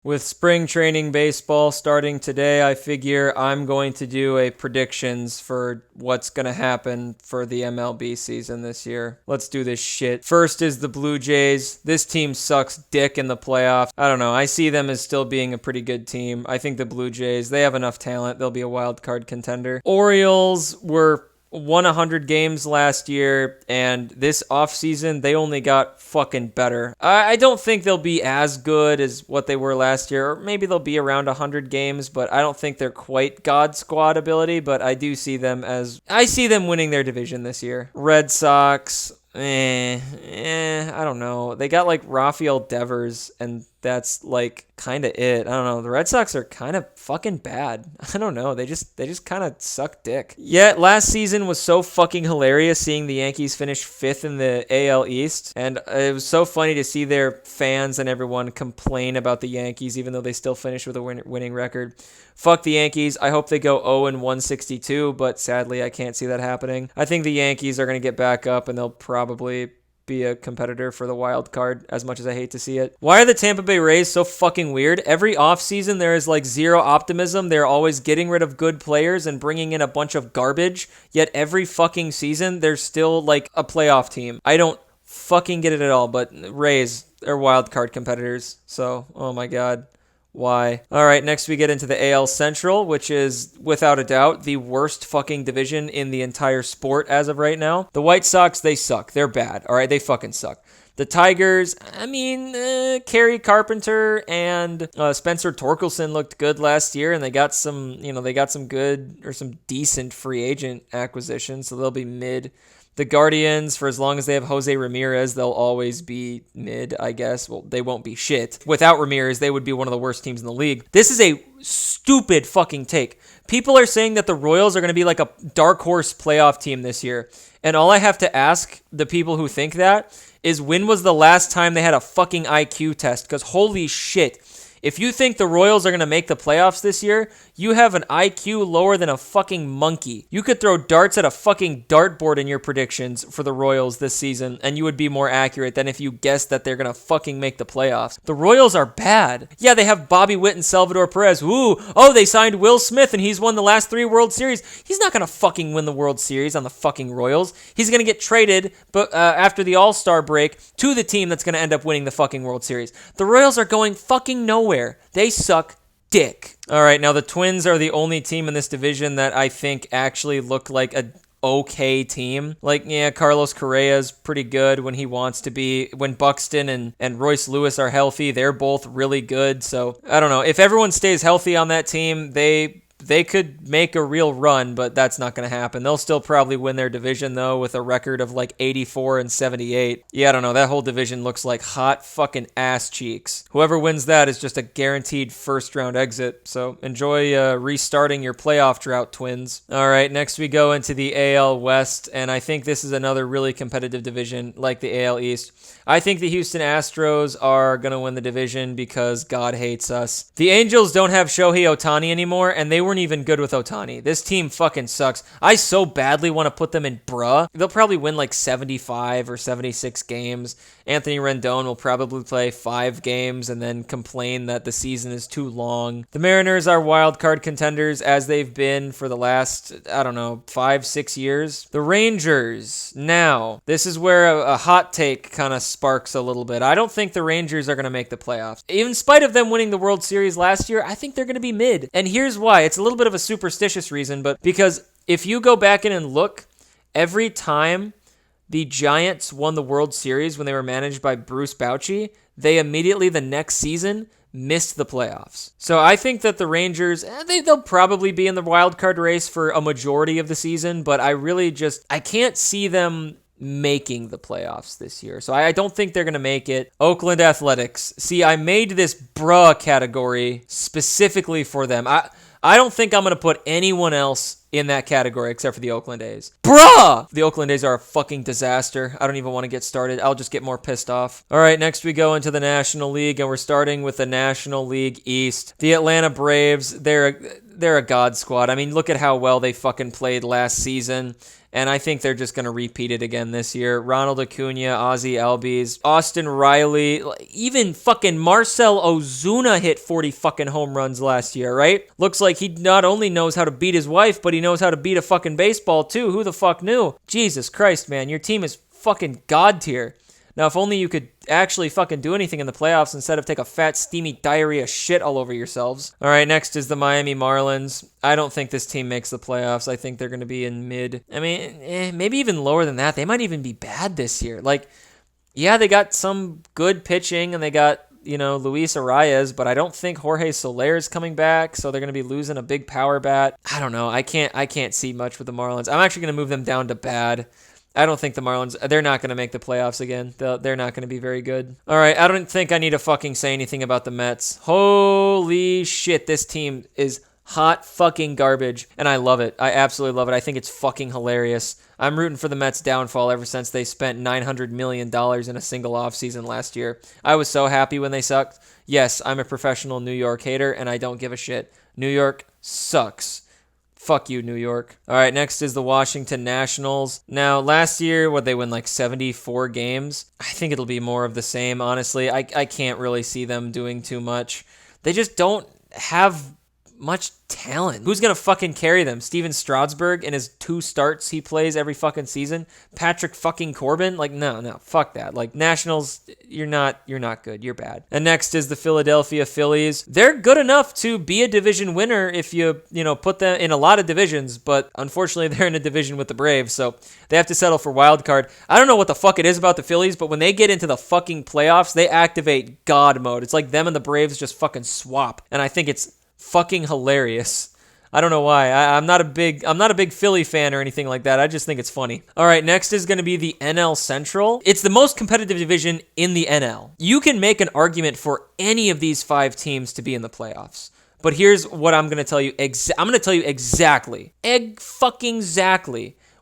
With spring training baseball starting today, I figure I'm going to do a predictions for what's going to happen for the MLB season this year. Let's do this shit. First is the Blue Jays. This team sucks dick in the playoffs. I don't know. I see them as still being a pretty good team. I think the Blue Jays, they have enough talent. They'll be a wild card contender. Orioles won 100 games last year, and this offseason, they only got fucking better. I don't think they'll be as good as what they were last year, or maybe they'll be around 100 games, but I don't think they're quite God Squad ability, but I see them winning their division this year. Red Sox, I don't know. They got like Rafael Devers, and that's like kind of it. I don't know. The Red Sox are kind of fucking bad. I don't know. They just kind of suck dick. Yeah, last season was so fucking hilarious seeing the Yankees finish 5th in the AL East, and it was so funny to see their fans and everyone complain about the Yankees even though they still finished with a winning record. Fuck the Yankees. I hope they go 0-162, but sadly I can't see that happening. I think the Yankees are going to get back up and they'll probably be a competitor for the wild card, as much as I hate to see it. Why are the Tampa Bay Rays so fucking weird? Every offseason there is like zero optimism. They're always getting rid of good players and bringing in a bunch of garbage, yet every fucking season they're still like a playoff team. I don't fucking get it at all, but Rays are wild card competitors, so oh my god. Why? All right, next we get into the AL Central, which is, without a doubt, the worst fucking division in the entire sport as of right now. The White Sox, they suck. They're bad. All right, they fucking suck. The Tigers, Kerry Carpenter and Spencer Torkelson looked good last year, and they got some decent free agent acquisitions, so they'll be mid. The Guardians, for as long as they have Jose Ramirez, they'll always be mid, I guess. Well, they won't be shit. Without Ramirez, they would be one of the worst teams in the league. This is a stupid fucking take. People are saying that the Royals are going to be like a dark horse playoff team this year. And all I have to ask the people who think that is, when was the last time they had a fucking IQ test? Because holy shit. If you think the Royals are going to make the playoffs this year, you have an IQ lower than a fucking monkey. You could throw darts at a fucking dartboard in your predictions for the Royals this season, and you would be more accurate than if you guessed that they're going to fucking make the playoffs. The Royals are bad. Yeah, they have Bobby Witt and Salvador Perez. They signed Will Smith, and he's won the last 3 World Series. He's not going to fucking win the World Series on the fucking Royals. He's going to get traded after the All-Star break to the team that's going to end up winning the fucking World Series. The Royals are going fucking nowhere. They suck dick. All right, now the Twins are the only team in this division that I think actually look like a okay team. Like, yeah, Carlos Correa's pretty good when he wants to be. When Buxton and Royce Lewis are healthy, they're both really good. So, I don't know. If everyone stays healthy on that team, they could make a real run, but that's not going to happen. They'll still probably win their division, though, with a record of like 84-78. Yeah, I don't know. That whole division looks like hot fucking ass cheeks. Whoever wins that is just a guaranteed first-round exit. So enjoy restarting your playoff drought, Twins. All right, next we go into the AL West, and I think this is another really competitive division like the AL East. I think the Houston Astros are going to win the division because God hates us. The Angels don't have Shohei Ohtani anymore, and they weren't even good with Ohtani. This team fucking sucks. I so badly want to put them in bruh. They'll probably win like 75 or 76 games. Anthony Rendon will probably play 5 games and then complain that the season is too long. The Mariners are wild card contenders, as they've been for the last, 5-6 years. The Rangers. Now, this is where a hot take kind of sparks a little bit. I don't think the Rangers are going to make the playoffs. In spite of them winning the World Series last year, I think they're going to be mid. And here's why. It's a little bit of a superstitious reason, but because if you go back in and look, every time the Giants won the World Series when they were managed by Bruce Bochy, they immediately the next season missed the playoffs. So I think that the Rangers, they'll probably be in the wild card race for a majority of the season, but I can't see them making the playoffs this year. So I don't think they're going to make it. Oakland Athletics. See, I made this bruh category specifically for them. I don't think I'm going to put anyone else in that category except for the Oakland A's. Bruh! The Oakland A's are a fucking disaster. I don't even want to get started. I'll just get more pissed off. All right, next we go into the National League, and we're starting with the National League East. The Atlanta Braves, they're they're a god squad. I mean, look at how well they fucking played last season. And I think they're just going to repeat it again this year. Ronald Acuna, Ozzie Albies, Austin Riley, even fucking Marcell Ozuna hit 40 fucking home runs last year, right? Looks like he not only knows how to beat his wife, but he knows how to beat a fucking baseball too. Who the fuck knew? Jesus Christ, man. Your team is fucking god tier. Now, if only you could actually fucking do anything in the playoffs instead of take a fat, steamy diarrhea shit all over yourselves. All right, next is the Miami Marlins. I don't think this team makes the playoffs. I think they're going to be in mid. I mean, maybe even lower than that. They might even be bad this year. Like, yeah, they got some good pitching and they got, Luis Arias, but I don't think Jorge Soler is coming back, so they're going to be losing a big power bat. I don't know. I can't see much with the Marlins. I'm actually going to move them down to bad. I don't think the Marlins, they're not going to make the playoffs again. They're not going to be very good. All right, I don't think I need to fucking say anything about the Mets. Holy shit, this team is hot fucking garbage, and I love it. I absolutely love it. I think it's fucking hilarious. I'm rooting for the Mets' downfall ever since they spent $900 million in a single offseason last year. I was so happy when they sucked. Yes, I'm a professional New York hater, and I don't give a shit. New York sucks. Fuck you, New York. All right, next is the Washington Nationals. Now, last year, they win like 74 games? I think it'll be more of the same, honestly. I can't really see them doing too much. They just don't have much talent. Who's going to fucking carry them? Steven Strasburg in his 2 starts he plays every fucking season? Patrick fucking Corbin? Like, no, fuck that. Like, Nationals, you're not good. You're bad. And next is the Philadelphia Phillies. They're good enough to be a division winner if you put them in a lot of divisions, but unfortunately they're in a division with the Braves, so they have to settle for wild card. I don't know what the fuck it is about the Phillies, but when they get into the fucking playoffs, they activate God mode. It's like them and the Braves just fucking swap, and I think it's fucking hilarious. I don't know why. I'm not a big Philly fan or anything like that. I just think it's funny. All right, next is going to be the NL Central. It's the most competitive division in the NL. You can make an argument for any of these 5 teams to be in the playoffs. But here's what I'm going to tell you. I'm going to tell you exactly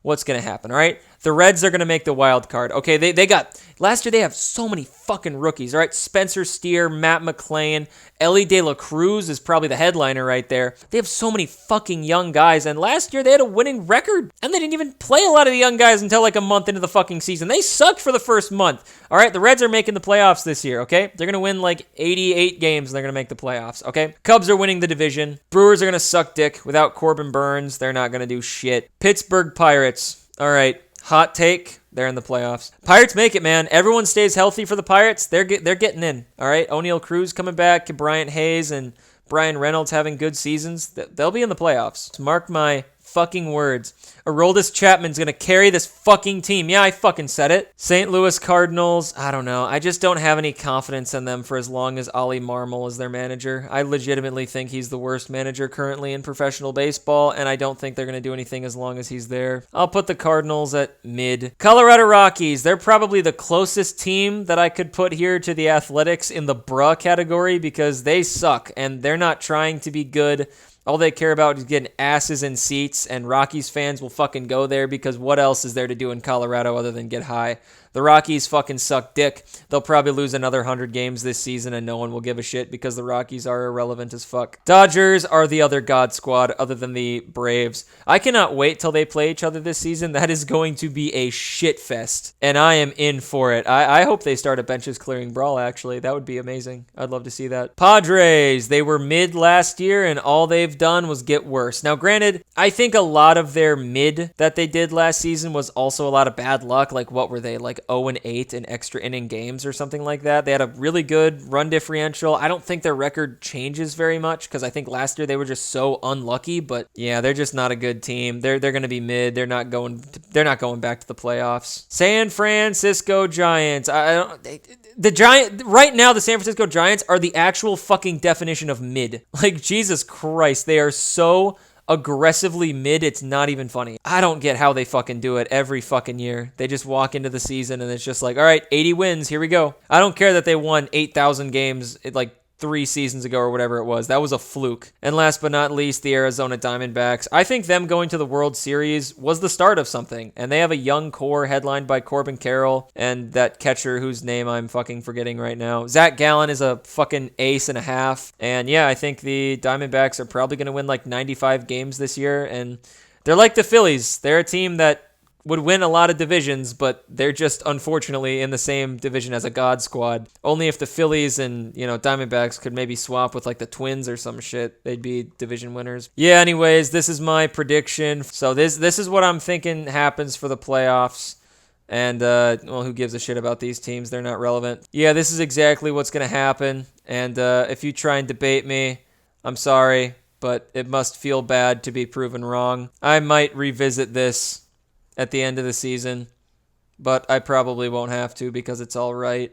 what's going to happen, all right? The Reds are going to make the wild card. Okay, they got, last year they have so many fucking rookies, all right? Spencer Steer, Matt McClain, Ellie De La Cruz is probably the headliner right there. They have so many fucking young guys, and last year they had a winning record, and they didn't even play a lot of the young guys until like a month into the fucking season. They sucked for the first month, all right? The Reds are making the playoffs this year, okay? They're going to win like 88 games, and they're going to make the playoffs, okay? Cubs are winning the division. Brewers are going to suck dick. Without Corbin Burns, they're not going to do shit. Pittsburgh Pirates, all right. Hot take, they're in the playoffs. Pirates make it, man. Everyone stays healthy for the Pirates. They're getting in, all right? O'Neal Cruz coming back, Bryant Hayes and Brian Reynolds having good seasons. They'll be in the playoffs. Mark my fucking words. Aroldis Chapman's going to carry this fucking team. Yeah, I fucking said it. St. Louis Cardinals, I don't know. I just don't have any confidence in them for as long as Ollie Marmol is their manager. I legitimately think he's the worst manager currently in professional baseball, and I don't think they're going to do anything as long as he's there. I'll put the Cardinals at mid. Colorado Rockies, they're probably the closest team that I could put here to the Athletics in the bruh category because they suck, and they're not trying to be good. All they care about is getting asses in seats, and Rockies fans will fucking go there because what else is there to do in Colorado other than get high? The Rockies fucking suck dick. They'll probably lose another 100 games this season, and no one will give a shit because the Rockies are irrelevant as fuck. Dodgers are the other god squad other than the Braves. I cannot wait till they play each other this season. That is going to be a shit fest, and I am in for it. I hope they start a benches clearing brawl, actually. That would be amazing. I'd love to see that. Padres, they were mid last year, and all they've done was get worse. Now, granted, I think a lot of their mid that they did last season was also a lot of bad luck. Like, what were they? Like 0-8 in extra inning games or something like that. They had a really good run differential. I don't think their record changes very much because I think last year they were just so unlucky, but yeah, they're just not a good team. They're going to be mid. They're not going back to the playoffs. San Francisco Giants. The San Francisco Giants are the actual fucking definition of mid. Like, Jesus Christ, they are so aggressively mid, it's not even funny. I don't get how they fucking do it every fucking year. They just walk into the season and it's just like, all right, 80 wins, here we go. I don't care that they won 8,000 games like 3 seasons ago or whatever it was. That was a fluke. And last but not least, the Arizona Diamondbacks. I think them going to the World Series was the start of something. And they have a young core headlined by Corbin Carroll and that catcher whose name I'm fucking forgetting right now. Zach Gallen is a fucking ace and a half. And yeah, I think the Diamondbacks are probably going to win like 95 games this year. And they're like the Phillies. They're a team that would win a lot of divisions, but they're just unfortunately in the same division as a God squad. Only if the Phillies and, Diamondbacks could maybe swap with like the Twins or some shit, they'd be division winners. Yeah, anyways, this is my prediction. So this is what I'm thinking happens for the playoffs. And, who gives a shit about these teams? They're not relevant. Yeah, this is exactly what's going to happen. And if you try and debate me, I'm sorry, but it must feel bad to be proven wrong. I might revisit this at the end of the season, but I probably won't have to because it's all right.